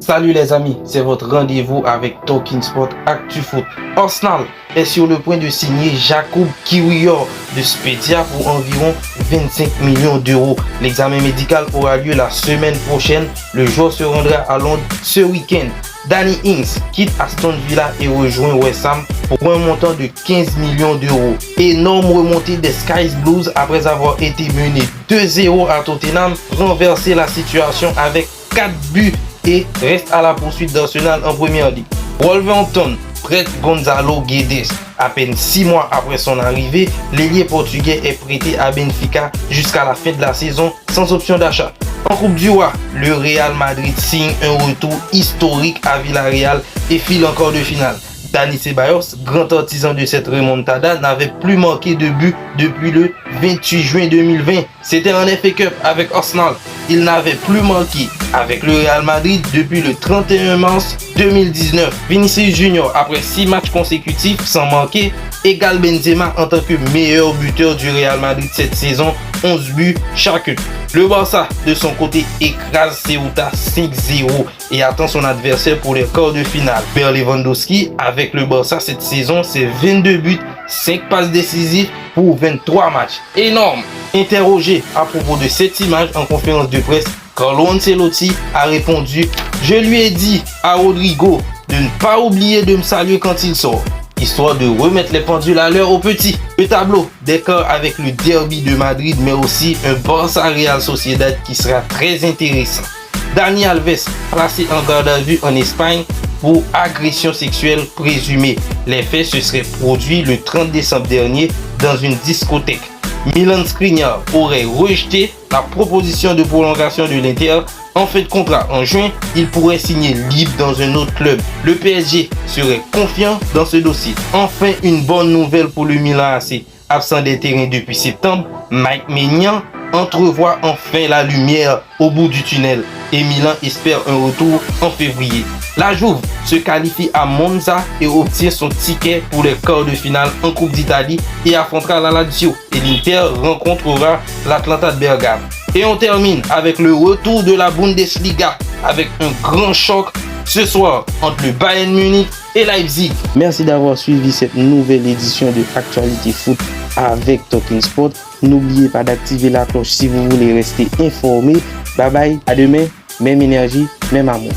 Salut les amis, c'est votre rendez-vous avec Talking Sport Actu Foot. Arsenal est sur le point de signer Jakub Kiwior de Spezia pour environ 25 millions d'euros. L'examen médical aura lieu la semaine prochaine. Le joueur se rendra à Londres ce week-end. Danny Ings quitte Aston Villa et rejoint West Ham pour un montant de 15 millions d'euros. Énorme remontée des Sky Blues après avoir été mené 2-0 à Tottenham, renverser la situation avec 4 buts et reste à la poursuite d'Arsenal en première ligue. Wolverhampton prête Gonzalo Guedes. À peine 6 mois après son arrivée, l'ailier portugais est prêté à Benfica jusqu'à la fin de la saison sans option d'achat. En Coupe du Roi, le Real Madrid signe un retour historique à Villarreal et file en quart de finale. Dani Ceballos, grand artisan de cette remontada, n'avait plus marqué de but depuis le 28 juin 2020. C'était en FA Cup avec Arsenal. Il n'avait plus marqué avec le Real Madrid depuis le 31 mars 2019. Vinicius Junior, après 6 matchs consécutifs sans marquer, égale Benzema en tant que meilleur buteur du Real Madrid cette saison, 11 buts chacun. Le Barça, de son côté, écrase Ceuta 5-0 et attend son adversaire pour les quarts de finale. Robert Lewandowski, avec le Barça cette saison, c'est 22 buts, 5 passes décisives pour 23 matchs. Énorme! Interrogé à propos de cette image en conférence de presse, Carlo Ancelotti a répondu « Je lui ai dit à Rodrigo de ne pas oublier de me saluer quand il sort. » Histoire de remettre les pendules à l'heure aux petits. Le tableau décore avec le derby de Madrid, mais aussi un Barça Real Sociedad qui sera très intéressant. Dani Alves, placé en garde à vue en Espagne pour agression sexuelle présumée. Les faits se seraient produits le 30 décembre dernier dans une discothèque. Milan Skriniar aurait rejeté la proposition de prolongation de l'Inter. En fin de contrat en juin, il pourrait signer libre dans un autre club. Le PSG serait confiant dans ce dossier. Enfin, une bonne nouvelle pour le Milan AC. Absent des terrains depuis septembre, Mike Maignan entrevoit enfin la lumière au bout du tunnel et Milan espère un retour en février. La Juve se qualifie à Monza et obtient son ticket pour les quarts de finale en Coupe d'Italie et affrontera la Lazio, et l'Inter rencontrera l'Atalanta de Bergame. Et on termine avec le retour de la Bundesliga avec un grand choc ce soir entre le Bayern Munich et Leipzig. Merci d'avoir suivi cette nouvelle édition de Actualité Foot avec Talking Sport. N'oubliez pas d'activer la cloche si vous voulez rester informé. Bye bye, à demain, même énergie, même amour.